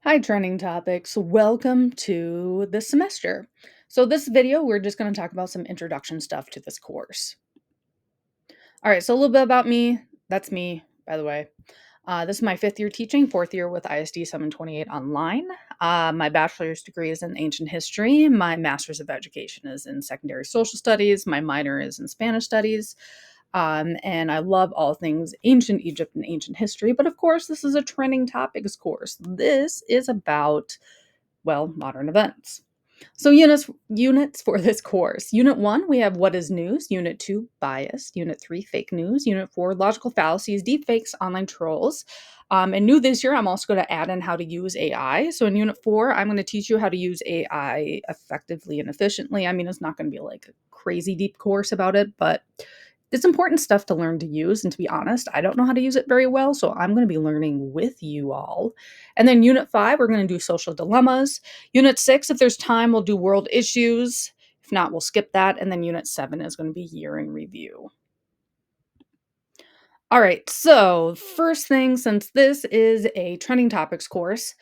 Hi, trending topics. Welcome to the semester. So, this video, we're just going to talk about some introduction stuff to this course. All right, so a little bit about me. That's me, by the way. This is my fifth year teaching, fourth year with ISD 728 online. My bachelor's degree is in ancient history. My master's of education is in secondary social studies. My minor is in Spanish studies. And I love all things ancient Egypt and ancient history. But of course, this is a trending topics course. This is about, well, modern events. So units for this course. Unit 1, we have what is news. Unit 2, bias. Unit 3, fake news. Unit 4, logical fallacies, deep fakes, online trolls. And new this year, I'm also going to add in how to use AI. So in Unit 4, I'm going to teach you how to use AI effectively and efficiently. I mean, it's not going to be like a crazy deep course about it, but it's important stuff to learn to use. And to be honest, I don't know how to use it very well. So I'm going to be learning with you all. And then Unit 5, we're going to do social dilemmas. Unit 6, if there's time, we'll do world issues. If not, we'll skip that. And then Unit 7 is going to be year in review. All right, so first thing, since this is a trending topics course,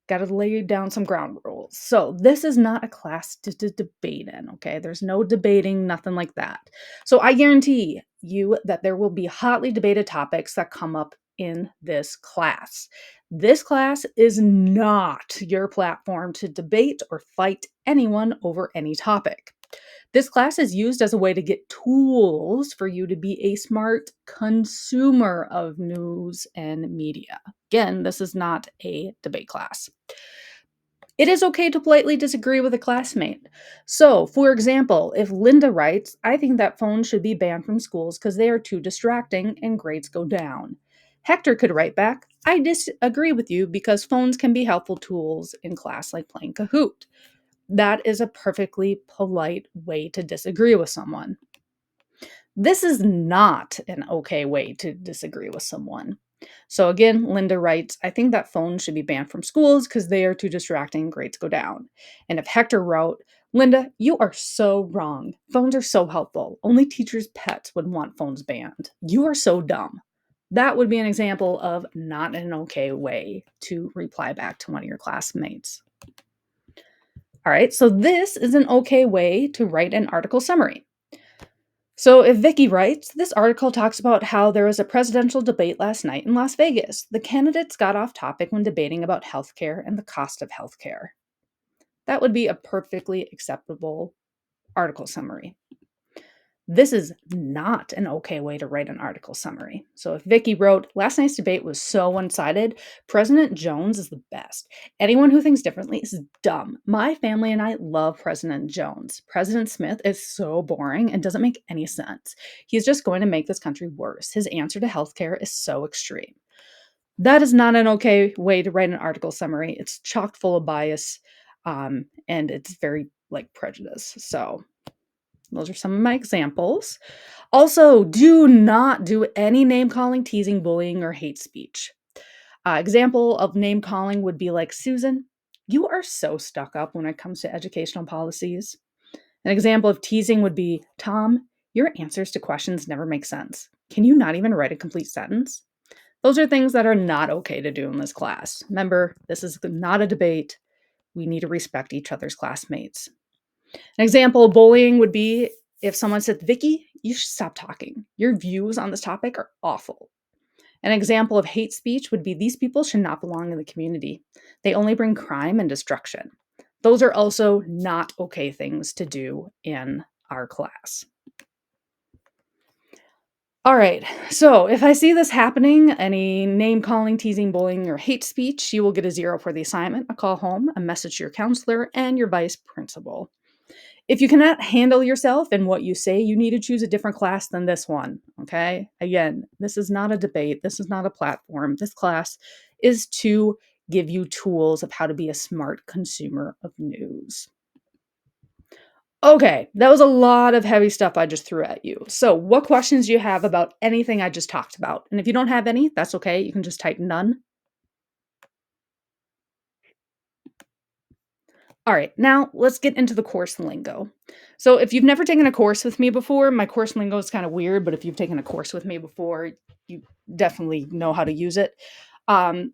got to lay down some ground rules. So this is not a class to debate in, okay? There's no debating, nothing like that. So I guarantee you that there will be hotly debated topics that come up in this class. This class is not your platform to debate or fight anyone over any topic. This class is used as a way to get tools for you to be a smart consumer of news and media. Again, this is not a debate class. It is okay to politely disagree with a classmate. So, for example, if Linda writes, I think that phones should be banned from schools because they are too distracting and grades go down. Hector could write back, I disagree with you because phones can be helpful tools in class like playing Kahoot. That is a perfectly polite way to disagree with someone. This is not an okay way to disagree with someone. So again, Linda writes, I think that phones should be banned from schools because they are too distracting and grades go down. And if Hector wrote, Linda, you are so wrong. Phones are so helpful. Only teachers' pets would want phones banned. You are so dumb. That would be an example of not an okay way to reply back to one of your classmates. All right, so this is an okay way to write an article summary. So if Vicky writes, this article talks about how there was a presidential debate last night in Las Vegas. The candidates got off topic when debating about healthcare and the cost of healthcare. That would be a perfectly acceptable article summary. This is not an okay way to write an article summary. So if Vicky wrote, last night's debate was so one-sided, President Jones is the best. Anyone who thinks differently is dumb. My family and I love President Jones. President Smith is so boring and doesn't make any sense. He's just going to make this country worse. His answer to healthcare is so extreme. That is not an okay way to write an article summary. It's chock full of bias, and it's very like prejudice. So those are some of my examples. Also, do not do any name calling, teasing, bullying, or hate speech. Example of name calling would be like, Susan, you are so stuck up when it comes to educational policies. An example of teasing would be, Tom, your answers to questions never make sense. Can you not even write a complete sentence? Those are things that are not okay to do in this class. Remember, this is not a debate. We need to respect each other's classmates. An example of bullying would be if someone said, Vicky, you should stop talking. Your views on this topic are awful. An example of hate speech would be these people should not belong in the community. They only bring crime and destruction. Those are also not okay things to do in our class. All right, so if I see this happening, any name calling, teasing, bullying, or hate speech, you will get a 0 for the assignment, a call home, a message to your counselor, and your vice principal. If you cannot handle yourself and what you say, you need to choose a different class than this one, okay? Again, this is not a debate. This is not a platform. This class is to give you tools of how to be a smart consumer of news. Okay, that was a lot of heavy stuff I just threw at you. So what questions do you have about anything I just talked about? And if you don't have any, that's okay. You can just type none. All right, now let's get into the course lingo. So if you've never taken a course with me before, my course lingo is kind of weird, but if you've taken a course with me before, you definitely know how to use it.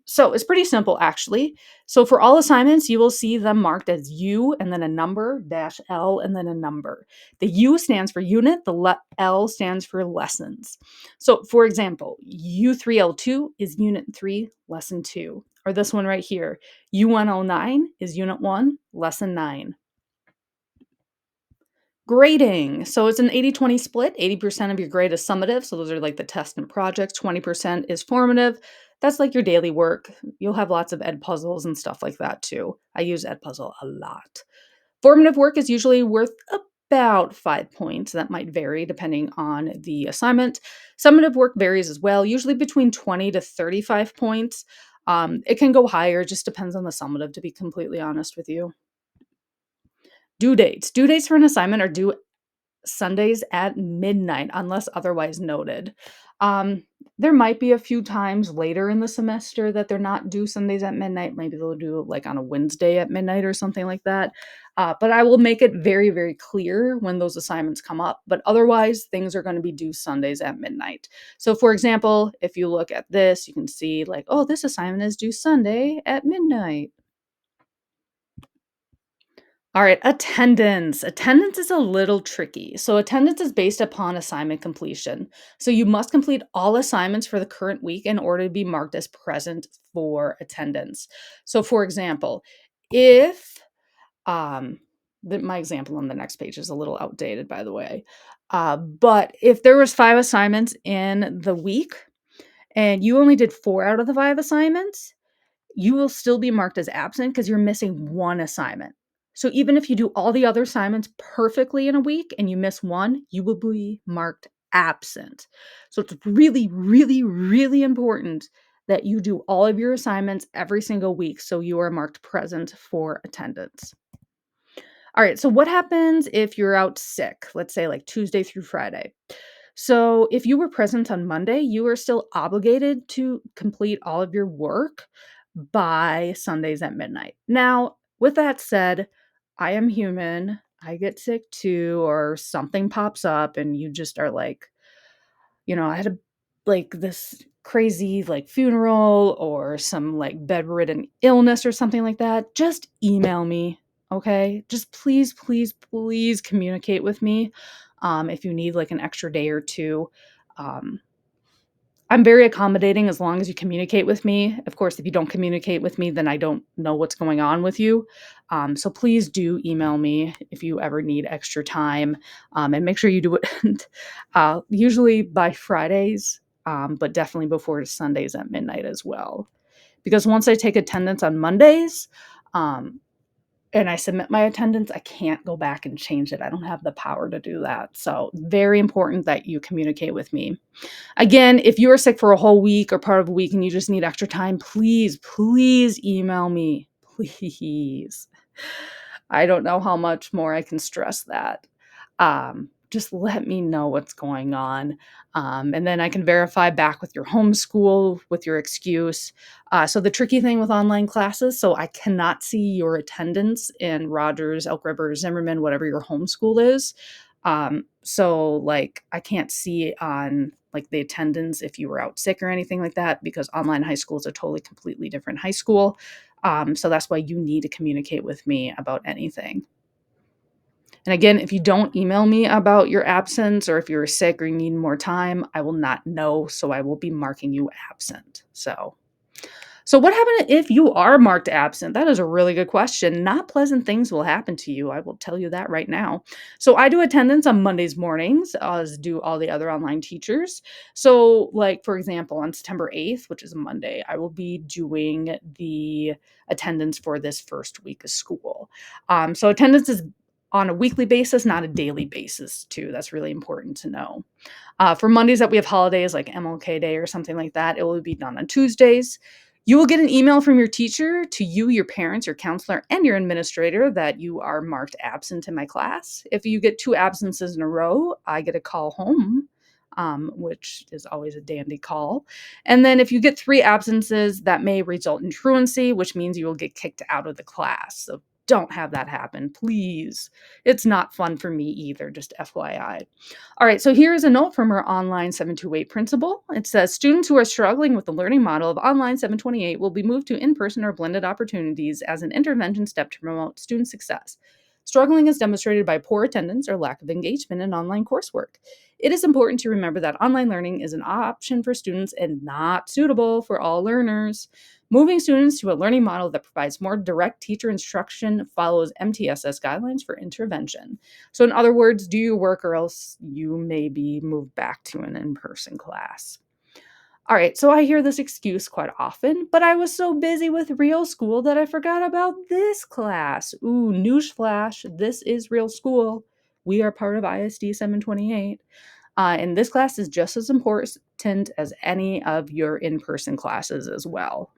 So it's pretty simple actually. So for all assignments, you will see them marked as U and then a number, dash L and then a number. The U stands for unit, the L stands for lessons. So for example, U3L2 is unit 3, lesson 2. Or this one right here, U109 is unit 1, lesson 9. Grading. So it's an 80-20 split. 80% of your grade is summative. So those are like the test and projects. 20% is formative. That's like your daily work. You'll have lots of ed puzzles and stuff like that too. I use ed puzzle a lot. Formative work is usually worth about 5 points. That might vary depending on the assignment. Summative work varies as well, usually between 20 to 35 points. It can go higher, just depends on the summative, to be completely honest with you. Due dates. Due dates for an assignment are due Sundays at midnight, unless otherwise noted. Um, there might be a few times later in the semester that they're not due Sundays at midnight. Maybe they'll do it like on a Wednesday at midnight or something like that. But I will make it very, very clear when those assignments come up. But otherwise, things are going to be due Sundays at midnight. So, for example, if you look at this, you can see like, oh, this assignment is due Sunday at midnight. All right, attendance. Attendance is a little tricky. So, attendance is based upon assignment completion. So, you must complete all assignments for the current week in order to be marked as present for attendance. So, for example, if um, my example on the next page is a little outdated, by the way, but if there was 5 assignments in the week and you only did 4 out of the 5 assignments, you will still be marked as absent because you're missing one assignment. So even if you do all the other assignments perfectly in a week and you miss one, you will be marked absent. So it's really, really, really important that you do all of your assignments every single week so you are marked present for attendance. All right, so what happens if you're out sick? Let's say like Tuesday through Friday. So, if you were present on Monday, you are still obligated to complete all of your work by Sundays at midnight. Now, with that said, I am human. I get sick too, or something pops up, and you just are like, I had a like this crazy like funeral or some like bedridden illness or something like that. Just email me, okay? Just please, please, please communicate with me if you need like an extra day or two. Um, I'm very accommodating as long as you communicate with me. Of course, if you don't communicate with me, then I don't know what's going on with you. So please do email me if you ever need extra time, and make sure you do it usually by Fridays, but definitely before Sundays at midnight as well. Because once I take attendance on Mondays, um, and I submit my attendance, I can't go back and change it. I don't have the power to do that. So very important that you communicate with me. Again, if you are sick for a whole week or part of a week and you just need extra time, please, please email me. Please. I don't know how much more I can stress that. Just let me know what's going on. And then I can verify back with your homeschool with your excuse. So the tricky thing with online classes, so I cannot see your attendance in Rogers, Elk River, Zimmerman, whatever your homeschool is. So like I can't see on like the attendance if you were out sick or anything like that because online high school is a totally completely different high school. So that's why you need to communicate with me about anything. And again, if you don't email me about your absence or if you're sick or you need more time, I will not know. So I will be marking you absent. So what happened if you are marked absent? That is a really good question. Not pleasant things will happen to you. I will tell you that right now. So I do attendance on Mondays mornings, as do all the other online teachers. So like for example, on September 8th, which is a Monday, I will be doing the attendance for this first week of school. So attendance is on a weekly basis, not a daily basis too. That's really important to know. For Mondays that we have holidays like MLK Day or something like that, it will be done on Tuesdays. You will get an email from your teacher to you, your parents, your counselor, and your administrator that you are marked absent in my class. If you get 2 absences in a row, I get a call home, which is always a dandy call. And then if you get 3 absences, that may result in truancy, which means you will get kicked out of the class. So don't have that happen, please. It's not fun for me either, just FYI. All right, so here's a note from our Online 728 principal. It says students who are struggling with the learning model of Online 728 will be moved to in-person or blended opportunities as an intervention step to promote student success. Struggling is demonstrated by poor attendance or lack of engagement in online coursework. It is important to remember that online learning is an option for students and not suitable for all learners. Moving students to a learning model that provides more direct teacher instruction follows MTSS guidelines for intervention. So, in other words, do your work or else you may be moved back to an in person class. All right, so I hear this excuse quite often, but I was so busy with real school that I forgot about this class. Ooh, newsflash, this is real school. We are part of ISD 728. And this class is just as important as any of your in person classes as well.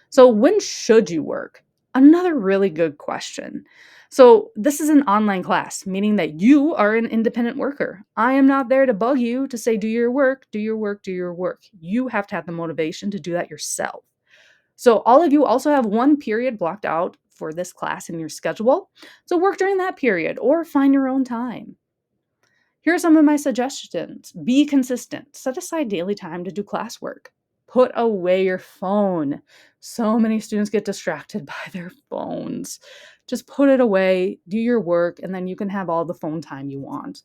So, when should you work? Another really good question. So, this is an online class, meaning that you are an independent worker. I am not there to bug you to say, do your work, do your work, do your work. You have to have the motivation to do that yourself. So, all of you also have one period blocked out for this class in your schedule. So, work during that period or find your own time. Here are some of my suggestions. Be consistent. Set aside daily time to do classwork. Put away your phone. So many students get distracted by their phones. Just put it away, do your work, and then you can have all the phone time you want.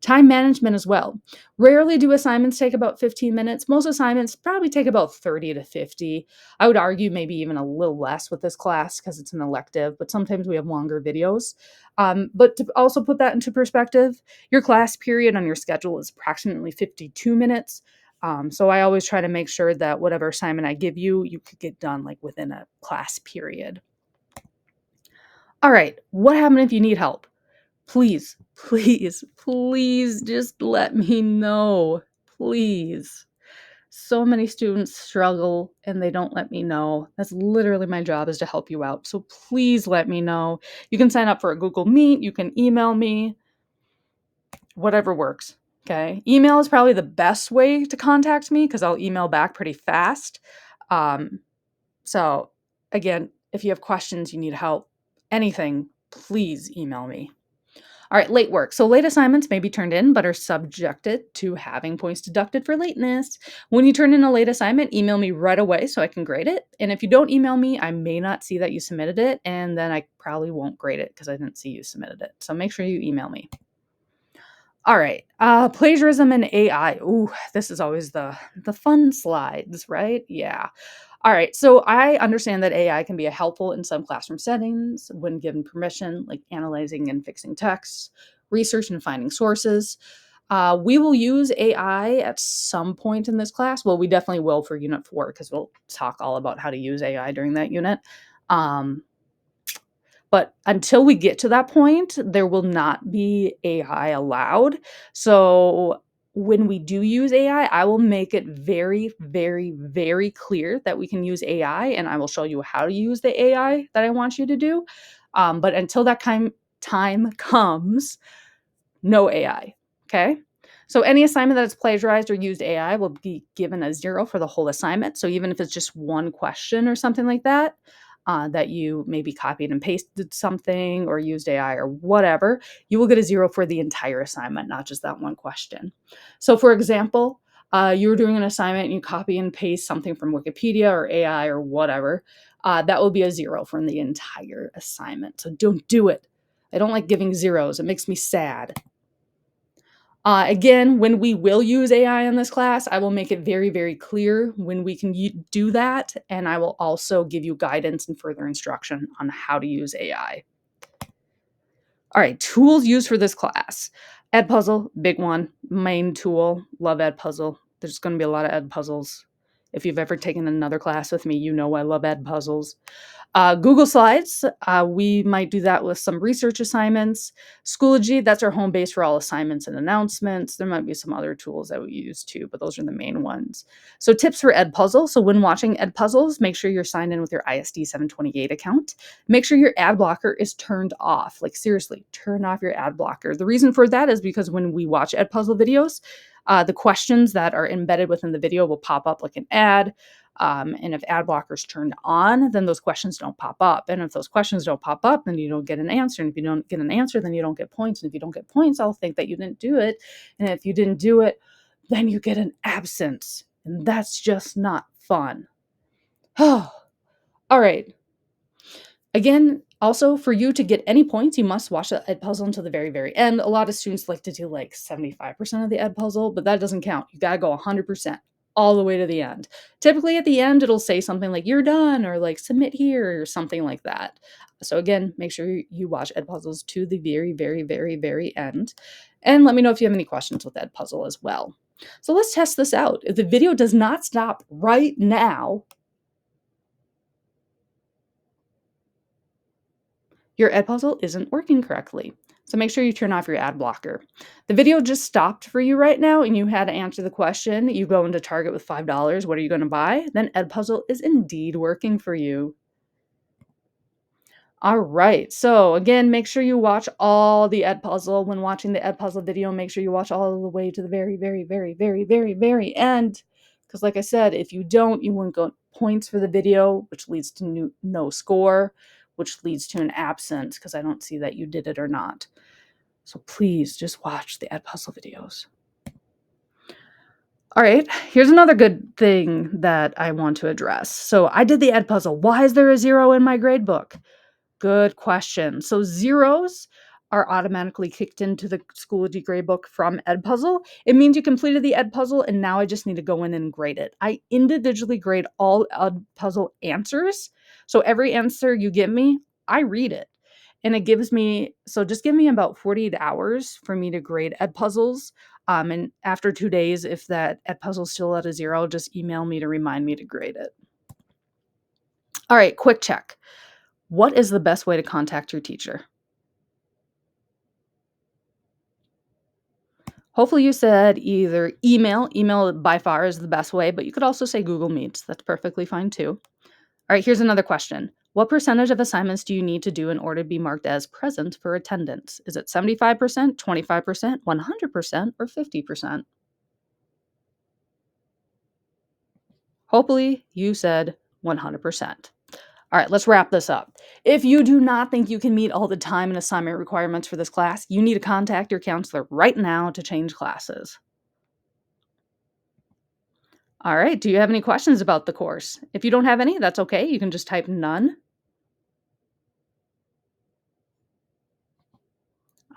Time management as well. Rarely do assignments take about 15 minutes. Most assignments probably take about 30 to 50. I would argue maybe even a little less with this class because it's an elective, but sometimes we have longer videos. But to also put that into perspective, your class period on your schedule is approximately 52 minutes. So I always try to make sure that whatever assignment I give you, you could get done like within a class period. All right, what happens if you need help? Please, please, please just let me know. Please. So many students struggle and they don't let me know. That's literally my job, is to help you out. So please let me know. You can sign up for a Google Meet. You can email me, whatever works. Okay. Email is probably the best way to contact me because I'll email back pretty fast. So again, if you have questions, you need help, anything, please email me. All right, late work. So late assignments may be turned in, but are subjected to having points deducted for lateness. When you turn in a late assignment, email me right away so I can grade it. And if you don't email me, I may not see that you submitted it, and then I probably won't grade it because I didn't see you submitted it. So make sure you email me. All right, plagiarism and AI. Ooh, this is always the fun slides, right? Yeah. All right, so I understand that AI can be helpful in some classroom settings when given permission, like analyzing and fixing texts, research and finding sources. We will use AI at some point in this class. Well, we definitely will for Unit 4 because we'll talk all about how to use AI during that unit. But until we get to that point, there will not be AI allowed. So when we do use AI, I will make it very, very, very clear that we can use AI, and I will show you how to use the AI that I want you to do. But until that time comes, no AI. Okay. So any assignment that is plagiarized or used AI will be given a 0 for the whole assignment. So even if it's just one question or something like that, that you maybe copied and pasted something or used AI or whatever, you will get a 0 for the entire assignment, not just that one question. So for example, you were doing an assignment and you copy and paste something from Wikipedia or AI or whatever, that will be a 0 from the entire assignment. So don't do it. I don't like giving zeros. It makes me sad. Again, when we will use AI in this class, I will make it very, very clear when we can do that, and I will also give you guidance and further instruction on how to use AI. All right, tools used for this class. Edpuzzle, big one, main tool. Love Edpuzzle. There's going to be a lot of Edpuzzles. If you've ever taken another class with me, you know I love Edpuzzles. Google Slides, we might do that with some research assignments. Schoology, that's our home base for all assignments and announcements. There might be some other tools that we use too, but those are the main ones. So tips for Edpuzzle. So when watching Edpuzzles, make sure you're signed in with your ISD 728 account. Make sure your ad blocker is turned off. Like seriously, turn off your ad blocker. The reason for that is because when we watch Edpuzzle videos, the questions that are embedded within the video will pop up like an ad. And if ad blockers turned on, then those questions don't pop up. And if those questions don't pop up, then you don't get an answer. And if you don't get an answer, then you don't get points. And if you don't get points, I'll think that you didn't do it. And if you didn't do it, then you get an absence. And that's just not fun. Oh, all right. Again, also for you to get any points, you must watch the ed puzzle until the very, very end. A lot of students like to do like 75% of the ed puzzle, but that doesn't count. You gotta go 100% all the way to the end. Typically at the end, it'll say something like you're done or like submit here or something like that. So again, make sure you watch ed puzzles to the very, very, very, very end. And let me know if you have any questions with ed puzzle as well. So let's test this out. If the video does not stop right now, your ed puzzle isn't working correctly. So make sure you turn off your ad blocker. The video just stopped for you right now and you had to answer the question. You go into Target with $5. What are you going to buy? Then ed puzzle is indeed working for you. All right. So again, make sure you watch all the ed puzzle. When watching the ed puzzle video, make sure you watch all the way to the very, very, very, very, very, very end. Because like I said, if you don't, you won't get points for the video, which leads to no score, which leads to an absence because I don't see that you did it or not. So please just watch the ed puzzle videos. All right, here's another good thing that I want to address. So I did the ed puzzle. Why is there a 0 in my grade book? Good question. So zeros are automatically kicked into the Schoology gradebook from Edpuzzle. It means you completed the Edpuzzle and now I just need to go in and grade it. I individually grade all Edpuzzle answers. So every answer you give me, I read it. And it gives me, so just give me about 48 hours for me to grade Edpuzzles. And after 2 days, if that Edpuzzle is still at a 0, just email me to remind me to grade it. All right, quick check. What is the best way to contact your teacher? Hopefully you said either email. Email by far is the best way, but you could also say Google Meets. That's perfectly fine too. All right, here's another question. What percentage of assignments do you need to do in order to be marked as present for attendance? Is it 75%, 25%, 100%, or 50%? Hopefully you said 100%. All right, let's wrap this up. If you do not think you can meet all the time and assignment requirements for this class, you need to contact your counselor right now to change classes. All right, do you have any questions about the course? If you don't have any, that's okay. You can just type none.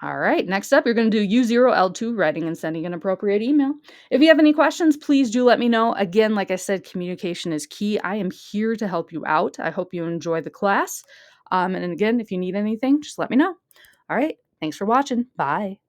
All right, next up, you're going to do U0-L2 writing and sending an appropriate email. If you have any questions, please do let me know. Again, like I said, communication is key. I am here to help you out. I hope you enjoy the class. And again, if you need anything, just let me know. All right, thanks for watching. Bye.